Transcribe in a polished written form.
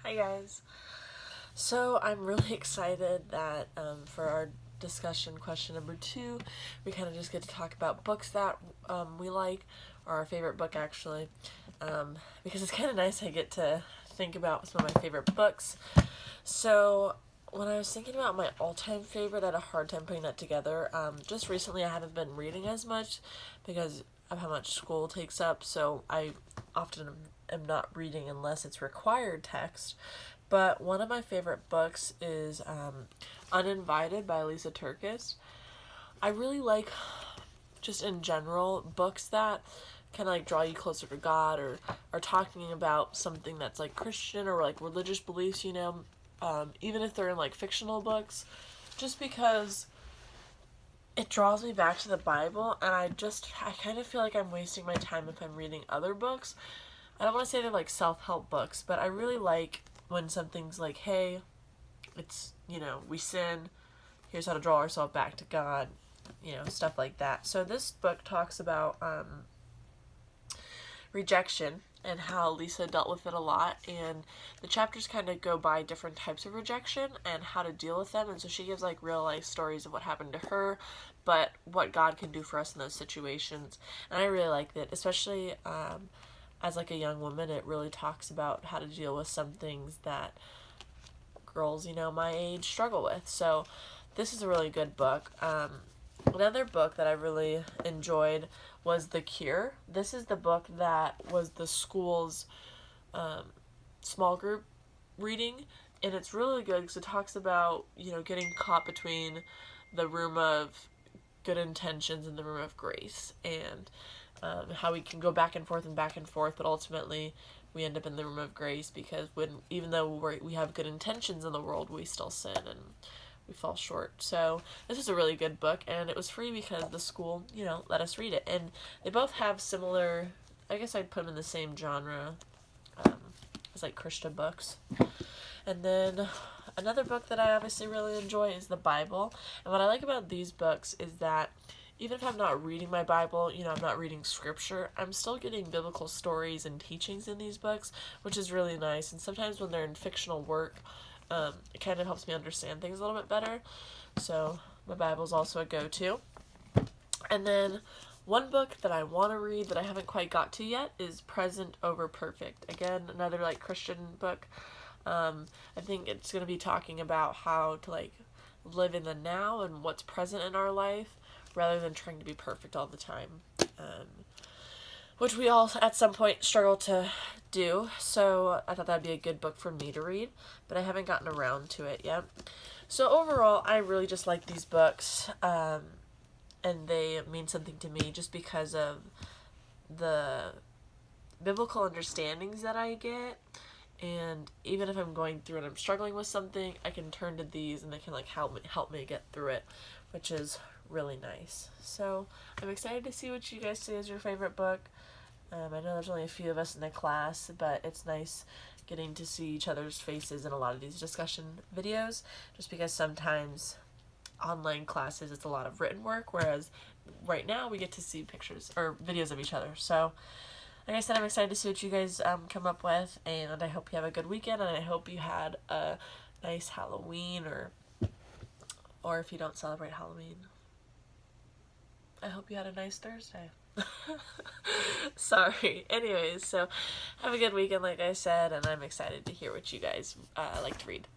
Hi guys. So I'm really excited that for our discussion question number 2, we kind of just get to talk about books that we like, or our favorite book actually, because it's kind of nice I get to think about some of my favorite books. So when I was thinking about my all-time favorite, I had a hard time putting that together. Just recently I haven't been reading as much because of how much school takes up, so I often am not reading unless it's required text. But one of my favorite books is Uninvited by Lisa Turkis. I really like, just in general, books that kind of like draw you closer to God, or are talking about something that's like Christian or like religious beliefs, even if they're in like fictional books, just because it draws me back to the Bible, and I kind of feel like I'm wasting my time if I'm reading other books. I don't want to say they're like self-help books, but I really like when something's like, hey, it's, we sin, here's how to draw ourselves back to God, stuff like that. So this book talks about rejection and how Lisa dealt with it a lot, and the chapters kind of go by different types of rejection and how to deal with them, and so she gives like real life stories of what happened to her, but what God can do for us in those situations. And I really like that, especially as like a young woman. It really talks about how to deal with some things that girls, my age struggle with. So this is a really good book. Another book that I really enjoyed was The Cure. This is the book that was the school's small group reading, and it's really good because it talks about, getting caught between the room of good intentions and the room of grace, and how we can go back and forth, but ultimately we end up in the room of grace, because even though we have good intentions in the world, we still sin and we fall short. So this is a really good book, and it was free because the school, let us read it. And they both have similar, I guess I'd put them in the same genre as like Christian books. And then another book that I obviously really enjoy is the Bible. And what I like about these books is that even if I'm not reading my Bible, I'm not reading scripture, I'm still getting biblical stories and teachings in these books, which is really nice. And sometimes when they're in fictional work, it kind of helps me understand things a little bit better. So my Bible's also a go-to. And then one book that I want to read that I haven't quite got to yet is Present Over Perfect. Again, another like Christian book. I think it's going to be talking about how to like live in the now and what's present in our life, rather than trying to be perfect all the time, which we all at some point struggle to do. So I thought that'd be a good book for me to read, but I haven't gotten around to it yet. So overall, I really just like these books, and they mean something to me just because of the biblical understandings that I get. And even if I'm going through and I'm struggling with something, I can turn to these and they can like help me get through it, which is really nice. So I'm excited to see what you guys say is your favorite book. I know there's only a few of us in the class, but it's nice getting to see each other's faces in a lot of these discussion videos, just because sometimes online classes it's a lot of written work, whereas right now we get to see pictures or videos of each other. So like I said, I'm excited to see what you guys come up with, and I hope you have a good weekend, and I hope you had a nice Halloween, or if you don't celebrate Halloween, I hope you had a nice Thursday. Sorry. Anyways, so have a good weekend, like I said, and I'm excited to hear what you guys like to read.